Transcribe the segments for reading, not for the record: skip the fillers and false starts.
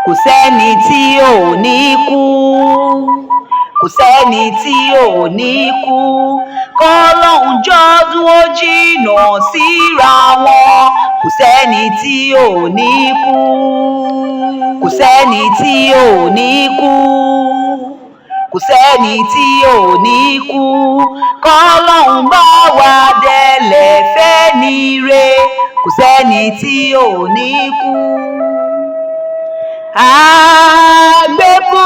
kò sẹ́ni tí ò ní kú, kò sẹ́ni tí ò ní kú, kọ́lọ́hún jọ́dún ó jìnnà síra wọn, kò sẹ́ni tí ò ní kú, kò sẹ́ni tí ò ní kú, kò sẹ́ni tí ò ní kú, kọ́lọ́hún bá wa dẹlẹ̀ fẹ́ni re, kò sẹ́ni tí ò ní kú. Àgbẹ̀kú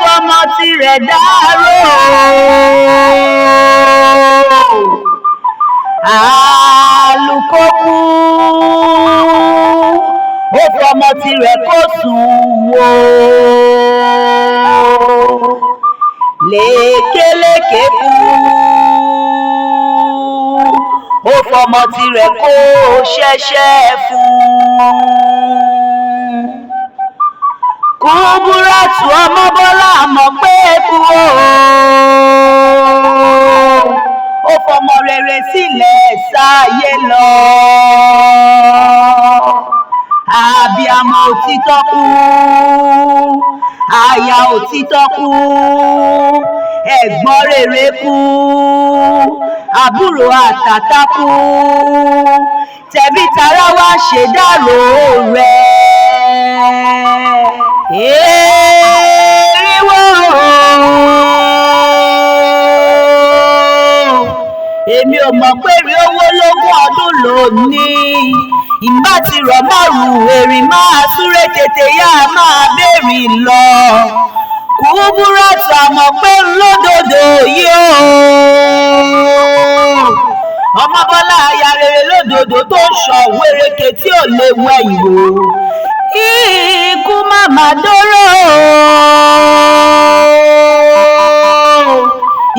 fọmọ tirẹ̀ dárò, àlùkò kú ó fọmọ tirẹ̀ kó sùn wò, lékeléké kú ó fọmọ tirẹ̀ kó ṣẹ̀ṣẹ̀ fún. Kuburat Omobola mọ̀ pé kú ó fọmọ rere sílẹ̀ sáyé lọ. Abiyamọ òtítọ́ kú, aya òtítọ́ kú, ẹ̀gbọ́n rere kú, àbúrò àtàtà kú, tẹ̀bí tará wá ṣèdárò rẹ̀. Èríwó èmi ò mọ̀ pé rí owó lógún ọdún lónìí, ìbá ti rọ̀ márùn erin máa súré tètè yá máa bèrè lọ. Kuburat àmọ̀ pé lódodo yìí ó Omobola aya rere lódodo tó ń sọ wéréke tí ò lè wẹ ìwò. Ikú màmá dóró,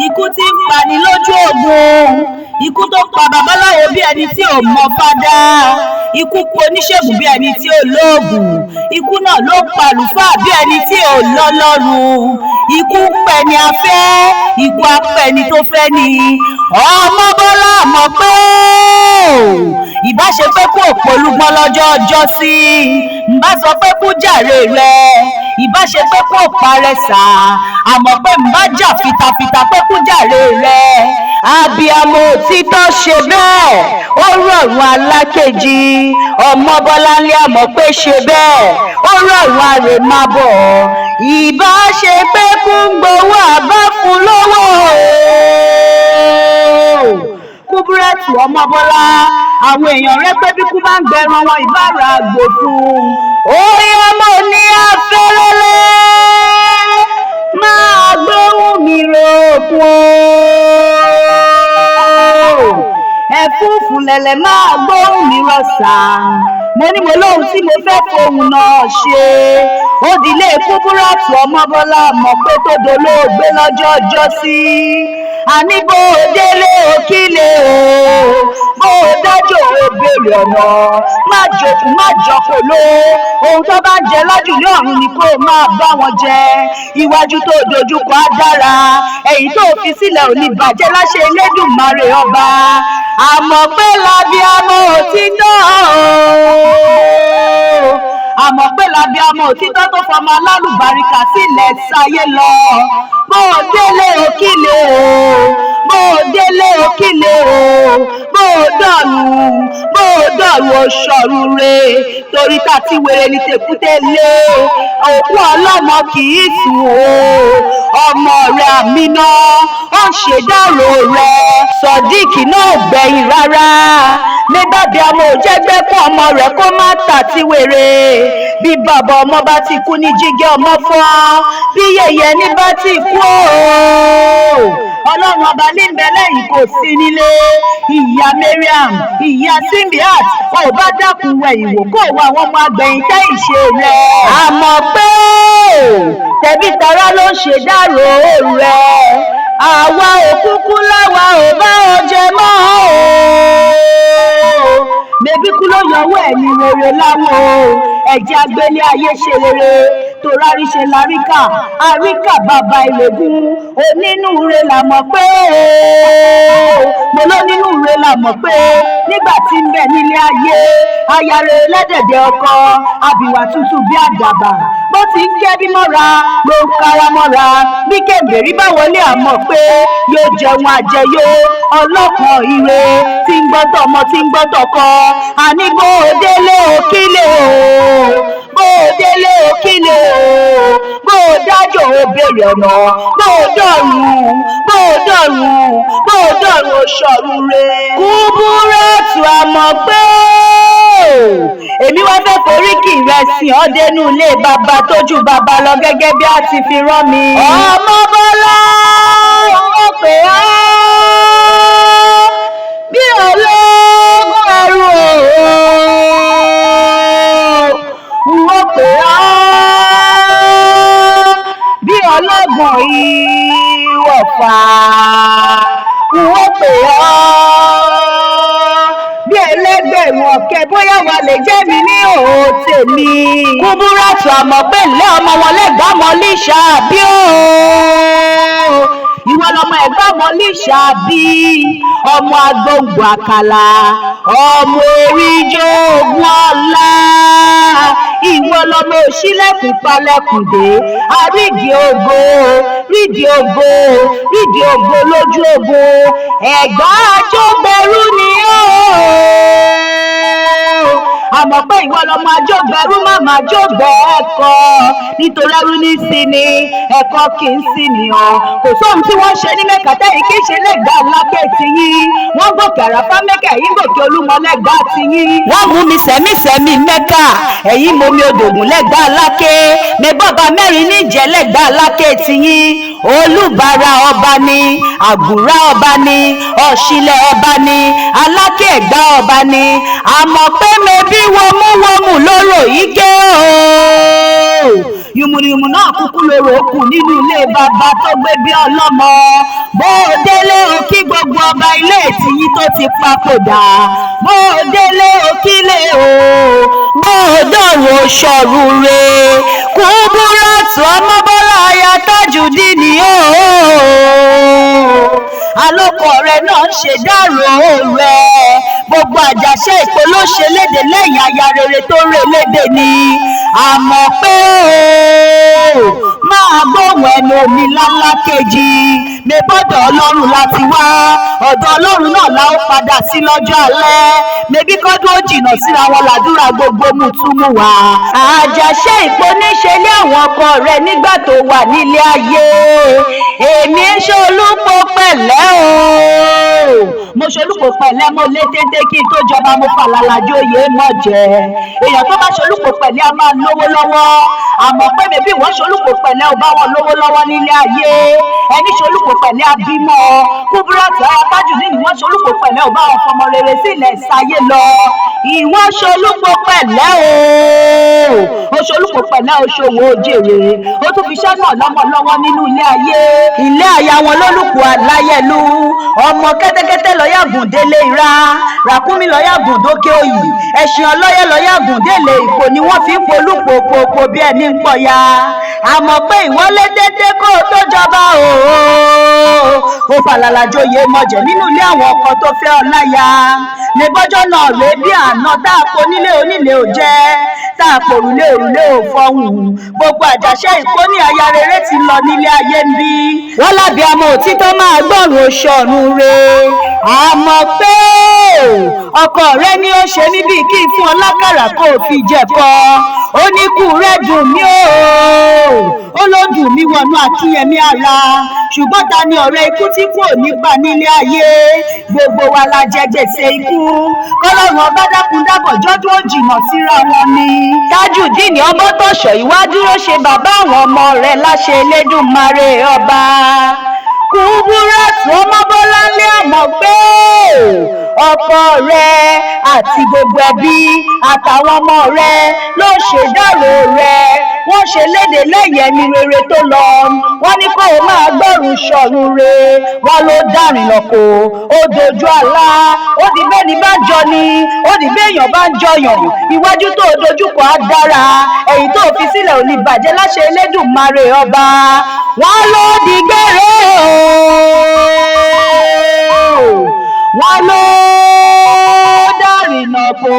ikú tí ń pani lójú ogun, ikú tó pa babaláwo bí ẹni tí ò mọ fádá, ikú pa oníṣègùn bí ẹni tí ò lóògùn, ikú náà ló pa àlùfáà bí ẹni tí ò lọ́lọ́run, ikú pẹni afẹ́, ikú apẹni tó fẹ́ ni. Omobola mọ̀ pé ìbá ṣe pé kú òpolúgbọ́n lọ́jọ́ ọjọ́ sí, ǹbá sọ pé kú jàre rẹ̀, ìbá ṣe pé kú òparẹ́sà, àmọ́ pé ǹbá jà fitafita pé kú jàre rẹ̀. Abiyamọ òtítọ́ ṣe bẹ́ẹ̀, ó rọ̀rùn alákejì, Omobola ní àmọ́ pé ṣe bẹ́ẹ̀, ó rọ̀rùn àrèmábọ̀, ìbá ṣe pé kú ń gbowó àbá fún lówó. Kuburat Omobola àwọn èèyàn rẹ pé bí kú bá ń gbẹran wọn ìbára àgbò fún. Óyá mo ní afẹ́lẹ́lẹ́ máa gbóhùn mi ròkun, ẹ̀fúùfù lẹ̀lẹ̀ máa gbóhùn mi rọ̀ṣà, mo ní mo lóhun tí mo fẹ́ fohùn náà ṣe. Ó dilé Kuburat Omobola mọ̀ pé tó dolóògbé lọ́jọ́ ọjọ́ sí, àní bó o délé o kílé o, bó o dájò o béèrè ọ̀nà, má jòkù má jọkò ló, ohun tó bá ń jẹ lájùlé ọ̀run ni kó o máa bá wọn jẹ. Iwájú tó dojúkọ á dára, ẹ̀yìn tó fi sílẹ̀ ò ní bàjẹ́ láṣẹ Elédùmarè ọba. Àmọ́ pé lábíamọ òtítọ́, àmọ́ pé lábíamọ òtítọ́ tó fọmọ alálùbáríkà sílẹ̀ sáyé lọ. Bó o délé o kílé o, bó o délé o kílé o, bó o dọ̀rù o ṣọ̀rù re, torí tá tí wèrè ní tèkúté lé, òkú ọlọ́mọ kì í sùn o. Ọmọ rẹ̀ Àmínà ó ń ṣèdárò rẹ̀, Sọ̀díkì náà ò gbẹ̀yìn rárá, nígbàdí àwọn òjẹ́gbẹ́ fún ọmọ rẹ̀ kó má tà tí wèrè. Bí bàbá ọmọ bá ti kú ní jígẹ́ ọmọ fọ́, bí yèyẹ ní bá ti kú o, Ọlọ́run ọba ní bẹ lẹ́yìn kò sí nílé. Ìyá Mariam, ìyá Simbiat, ò bá dákun wẹ ìwò kó wọ àwọn ọmọ agbẹ̀yìn tẹ́ ìṣe rẹ̀. Àmọ́ pé tẹ̀bí tará ló ń ṣèdárò rẹ̀, àwa òkúkú láwa ò bá ọjẹ mọ́ o. Mebí kú ló yọwọ́ ẹ̀mí rere láwọn o, ẹ̀jẹ̀ agbélé ayé ṣe rere, tó ráríṣe láríkà àríkà bàbá ìlẹ̀gùn onínúure là mọ̀ pé mo lónínúure là mọ̀ pé nígbà tí ń bẹ nílé ayé ayare lẹ́dẹ̀dẹ̀ ọkọ àbíwá tútù bí àdàbà bó ti ń kẹ́ bí mọ́ra ló ń kára mọ́ra bí kẹ̀mbẹ̀rí bá wọlé àmọ́ pé yóò jẹun àjẹyó ọlọ́kan ire tí ń gbọ́tọ̀ ọmọ tí ń gbọ́tọ̀ kọ àní bó o délé o kílè o bó o délé o kílè o bó o dájọ́ o béèrè ọ̀nà bó o dọ̀rùn bó o dọ̀rùn bó o dọ̀rùn o ṣọ̀run re. Kúbúrátù àmọ́ pé èmi wá fẹ́ foríkì rẹ̀ sìn ọ́ dénú ilé bàbá tójú bàbá lọ gẹ́gẹ́ bí a ti fi rán mi. Ọmọbọ́lá ó pè á bí ológun ẹrú ó pè á bí ọlọ́gbọ̀n ìwọ̀fà ó pè á bí ẹlẹ́gbẹ̀rún ọ̀kẹ́ bóyá wà lè jẹ́ mi ní òhò tèmi. Kúbúrátù àmọ́ pé ńlẹ́ ọmọ wọn lẹ́gbàá mọ́ líṣà bí ó ìwọ lọmọ ẹ̀gbọ́n mọ́ líṣà bí ọmọ agbóngbò àkàlà ọmọ eríjó ogun ọ̀la ìwọ lọmọ òṣìlẹ̀kùn palẹ̀kùndé àrídìí ògo rídìí ògo rídìí ògo lójú ògo ẹ̀gbá àjọgbẹ̀rú ni ó àmọ́ pé ìwọ lọmọ àjọgbẹ̀rú màmá àjọgbẹ̀ ẹ̀kọ́ nítorí ẹrú ní sí ni ẹ̀kọ́ kì í sí nìyàn kò sóhun tí wọ́n ṣe ní mẹ́ka tẹ́yìn kì í ṣe lẹ́gbàá lákẹ́ tiyín wọ́n gòkè àràfá mẹ́kà ẹ̀yìn gòkè olúmọ lẹ́gbàá tiyín. wọ́n mú mi sẹ́mísẹ́mí mẹ́kà ẹ̀yìn momi odògùn lẹ́gbàá lákẹ́ mẹ́bọ́ba mẹ́rin níjẹ́ lẹ́gbàá lákẹ́ tiyín olúbàrà ọba ni àgùrá ọba ni ọ̀ṣìlẹ̀ ọba ni alákẹ́ ẹ̀gbá ọba ni àmọ́ pé mẹ́bí wọmúwọmù lóró yìí ké o yùmùrìmù náà kúkú lóró kù nínú ilé bàbá tó gbé bí ọlọ́mọ bó o délé o kí gbogbo ọba ilé tìyín tó ti papòdà bó o délé o kílé o bó o dọ̀rùn o ṣọ̀run re. Kúbúrátù Ọmọbọ́lá aya Tajudeen o alókọ rẹ náà ń ṣe dárò rẹ gbogbo Àjàṣe Ìpò ló ṣe léde lẹ́yìn aya rere tó rè léde ni àmọ́ pé máa gbóhùn ẹnu mi lálá kejì mẹ́bọ́dọ̀ Ọlọ́run láti wá ọ̀dọ̀ Ọlọ́run náà la ó padà sí lọ́jọ́ alẹ́ mẹ́bí kọ́dún ó jìnnà síra wọn làdúrà gbogbo mùtúmù wá. Àjàṣe Ìpò níṣe lé àwọn ọkọ rẹ nígbà tó wà nílé ayé èmi ń ṣe olúpo pẹ̀lẹ́ o mo ṣolúpo pẹ̀lẹ́ mo lé téńté kí n tó jọba mo fàlàlà jóyè mọ̀ jẹ́ èèyàn tó bá ṣolúpo pẹ̀lẹ́ a máa lówó lọ́wọ́ àmọ́ pé bèbí wọ́n ṣolúpo pẹ̀lẹ́ ò bá wọn lówó lọ́wọ́ nílé ayé ẹni ṣolúpo pẹ̀lẹ́ abímọ Kúbúrátù aya Tajudeen ni wọ́n ṣolúpo pẹ̀lẹ́ ò bá wọn fọmọ rere sílẹ̀ sáyé lọ ìwọ ṣolúpo pẹ̀lẹ́ o ṣolúpo pẹ̀lẹ́ o ṣòwò jèrè o tún fi iṣẹ́ náà lọ́mọ lọ́wọ́ nínú ilé ayé ilé aya wọn lólùkù àláyẹlú ọmọ kẹ́tẹ́kẹ́tẹ́ lọ́yàgùn délé ìra ràkúnmí lọ́yàgùn dókè òyì ẹṣin ọlọ́yẹ lọ́yàgùn délé Ìpò ni wọ́n fi ń polúpòpòpò bí ẹni ń pọ̀ya àmọ́ pé ìwọlé dédé kó o tó jọba ó fàlàlà joyè mọ̀jẹ̀ nínú ilé àwọn ọkọ tó fẹ́ ọláya ní bọ́jọ́ náà rèé bí àná tá a po nílé onílé ò jẹ́ tá a pòrùlé òrùlé ò fọhùn gbogbo Àjàṣe Ìpò ní aya rere ti lọ nílé ayé ń bí wọ́n lábí àmọ́ òtítọ́ máa gbọ́rùn oṣọ̀run re àmọ́ pé ọkọ rẹ ni ó ṣe mí bíi kí n fún ọ lákàrà kó o fi jẹ̀kọ ó ní kú rẹ dùn mí ó ló dùn mí wọnú àkíyèmí ara ṣùgbọ́n ta ni ọ̀rẹ́ ikú tí kò ní pa nílé ayé gbogbo wa la jẹ gbèsè ikú kọ́lọ́run ọba dákun dábọ̀ jọ́dún ó jìnnà síra wọn ni. Tajudeen Ọmọtọ́ṣọ̀ ìwá dúró ṣe bàbá àwọn ọmọ rẹ̀ láṣẹ Elédùmarè ọba. Kúbúrátù Ọmọbọ́lá lé àmọ́ pé ọkọ rẹ àti gbogbo ẹbí àtàwọn ọmọ rẹ ló ṣèdárò rẹ wọ́n ṣe léde lẹ́yìn ẹni rere tó lọ wọ́n ní kó o máa gbọ́rùn ṣọ̀run re wọ́n ló dárìn lọ́kọ̀ ó dojú àlá ó di bẹ́ẹ̀ ní bá jọ ni ó lónìí béèyàn bá ń jọyàn iwájú tó dojúkọ á dára, ẹ̀yìn tó fi sílẹ̀ ò ní bàjẹ́ láṣẹ Elédùmarè ọba. Wọ́n ló di gbére o, wọ́n ló dárìnà kó